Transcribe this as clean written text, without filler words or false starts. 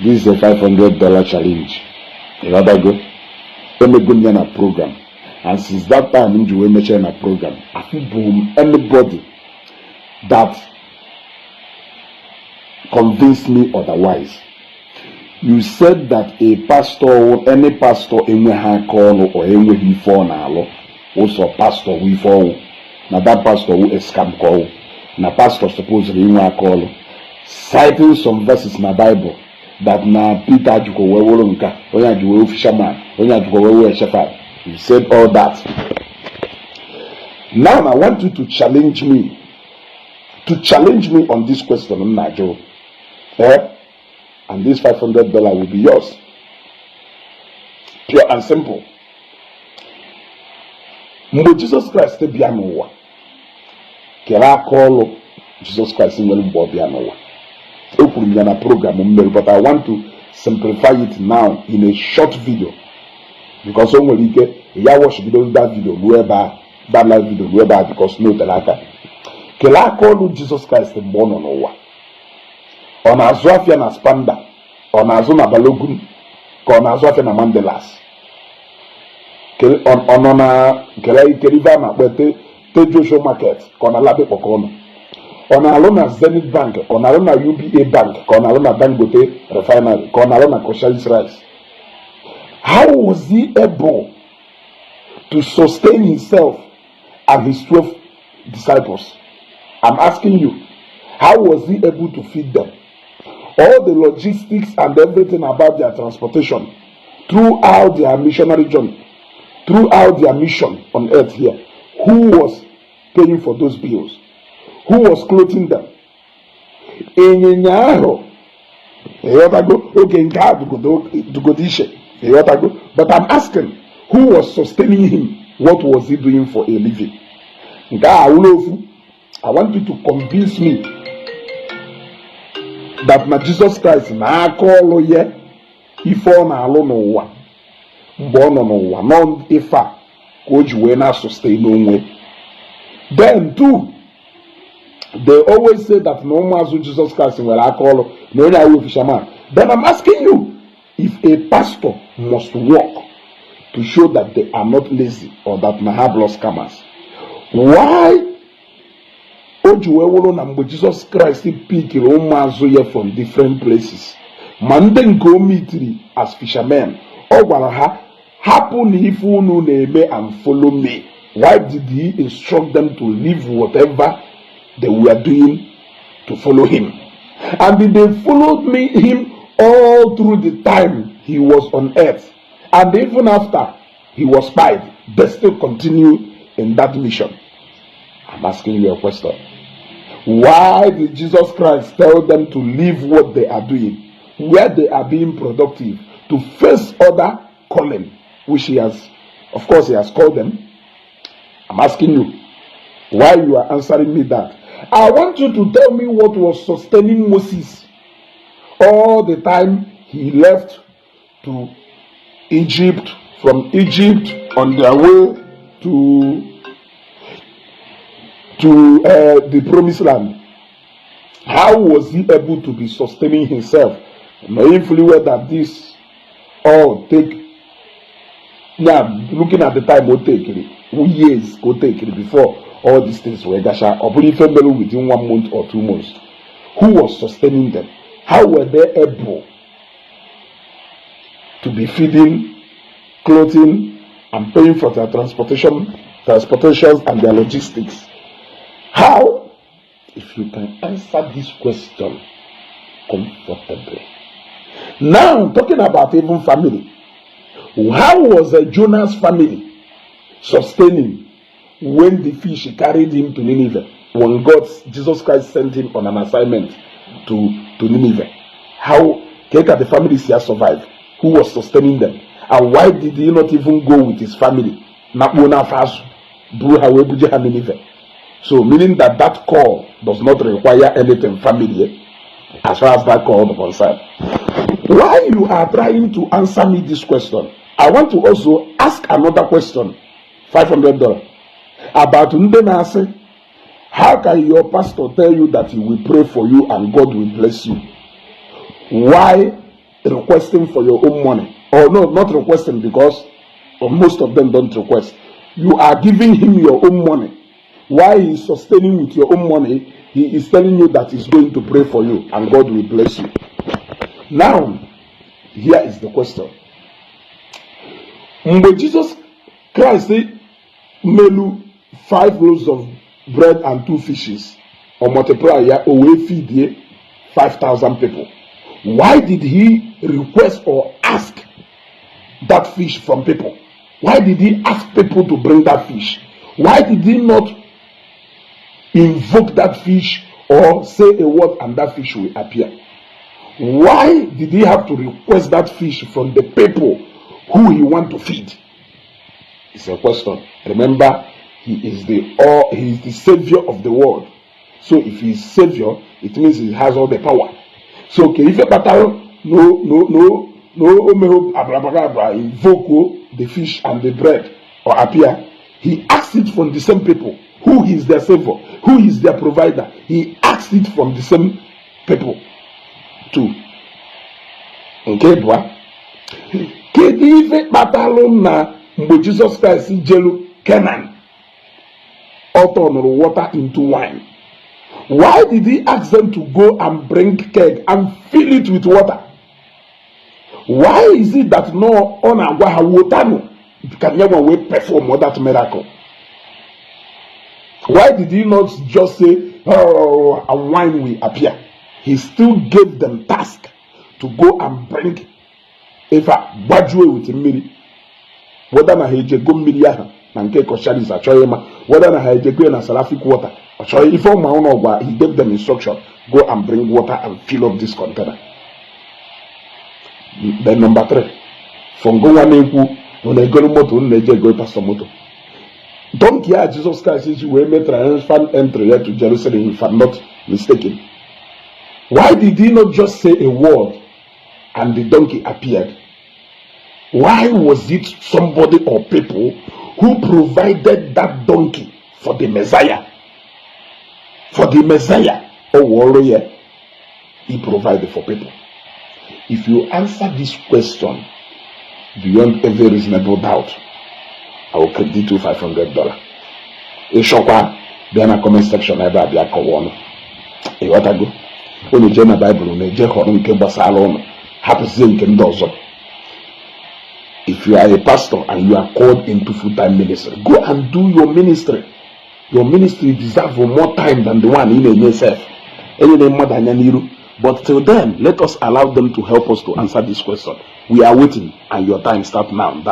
This is a $500 challenge. You know that go? I'm a program. And since that time, I'm mention a program. I feel boom, anybody that convinced me otherwise. You said that a pastor or any pastor in a call or any he for now, also pastor we fall. Now that pastor who is scam call. Now pastor supposedly in a call, citing some verses in the Bible that na Peter Juko Wewolonka, Oya Juko fisherman, Oya Juko Wewe shepherd. You said all that. Now I want you to challenge me. To challenge me on this question, Najo. And this $500 will be yours. Pure and simple. Mbo Jesus Christ te bianowa. Kera call Jesus Christ in Melbourne bianowa. Open program, but I want to simplify it now in a short video. Because someone will get watch that video, whoever that live video, whoever because no telaka. Kela call Jesus Christ born on Owa. On Azwafia na Spanda, on Azuna Balogun, on Azwafia na Mandelas. On Keriva na Tejo Market, on Alabe Pokono. On Alona Zenith Bank, on Alona UBA Bank, on Alona Dangote Refinery, on Alona Koshalis Rice. How was he able to sustain himself and his 12 disciples? I'm asking you, how was he able to feed them? All the logistics and everything about their transportation throughout their missionary journey, throughout their mission on earth here, who was paying for those bills? Who was clothing them? But I'm asking, who was sustaining him? What was he doing for a living? I want you to convince me that na Jesus Christ na call ye ifo na alo no wa mbo no wa no ifa ko juwe na sustain onwe. Then too, they always say that no mazu Jesus Christ will call no nya fisherman. Then I'm asking you, if a pastor must work to show that they are not lazy or that they have lost scammers, why Jesus Christ pick from different places? Manden go meet as fishermen. Happen if you know name and follow me. Why did he instruct them to leave whatever they were doing to follow him? And did they follow him all through the time he was on earth? And even after he was spied, they still continue in that mission. I'm asking you a question. Why did Jesus Christ tell them to leave what they are doing, where they are being productive, to face other calling, which he has, of course, he has called them? I'm asking you, why you are answering me that? I want you to tell me what was sustaining Moses all the time he left to Egypt, from Egypt on their way to the promised land. How was he able to be sustaining himself? Knowing fully well that this all take, looking at the time will take years go take before all these things were gasha or within 1 month or 2 months. Who was sustaining them? How were they able to be feeding, clothing, and paying for their transportations and their logistics? How? If you can answer this question comfortably. Now, talking about even family. How was Jonah's family sustaining when the fish carried him to Nineveh? When Jesus Christ sent him on an assignment to Nineveh. How the families here survived? Who was sustaining them? And why did he not even go with his family? So meaning that call does not require anything family as far as that call is concerned. Why you are trying to answer me this question, I want to also ask another question, $500, about Ndenase. How can your pastor tell you that he will pray for you and God will bless you? Why requesting for your own money. Or no, not requesting, because most of them don't request. You are giving him your own money. While he is sustaining with your own money, he is telling you that he's going to pray for you and God will bless you. Now, here is the question. When Jesus Christ melu 5 loaves of bread and 2 fishes, or multiply or feed 5,000 people, why did he request or ask that fish from people? Why did he ask people to bring that fish? Why did he not invoke that fish or say a word and that fish will appear? Why did he have to request that fish from the people who he want to feed? It's a question. Remember, he is the savior of the world. So if he is savior, it means he has all the power. So okay, if a battle no invoke the fish and the bread or appear, he asks it from the same people who is their savior, who is their provider. He asks it from the same people too. Okay, boy. Kedu ife kpatalụ na mgbe Jesus Christ jelu Canaan, ọ turnụrụ water into wine? Why did he ask them to go and bring keg and fill it with water? Why is it that no on agwa ha wotanu can never perform that miracle? Why did he not just say, oh, a wine will appear? He still gave them task to go and bring Eva Bajue with Miri. Whether na heje go Miri aha na nke kosharis achoyema, whether na heje go na salafik water. If all my own, he gave them instruction, go and bring water and fill up this container. Then number 3, from go one when I go to moto, when I go past moto. Don't care, Jesus Christ says you will make triumphant entry here to Jerusalem if I'm not mistaken. Why did he not just say a word and the donkey appeared? Why was it somebody or people who provided that donkey for the Messiah? For the Messiah, or warrior, he provided for people. If you answer this question beyond every reasonable doubt, I will credit you $500. A shopper, then a comment section, I will be a co-one. A what I go? When you join a Bible, when you join a salon, happy zinc and dozen. If you are a pastor and you are called into full-time ministry, go and do your ministry. Your ministry deserves more time than the one in yourself. But till then, let us allow them to help us to answer this question. We are waiting, and your time starts now.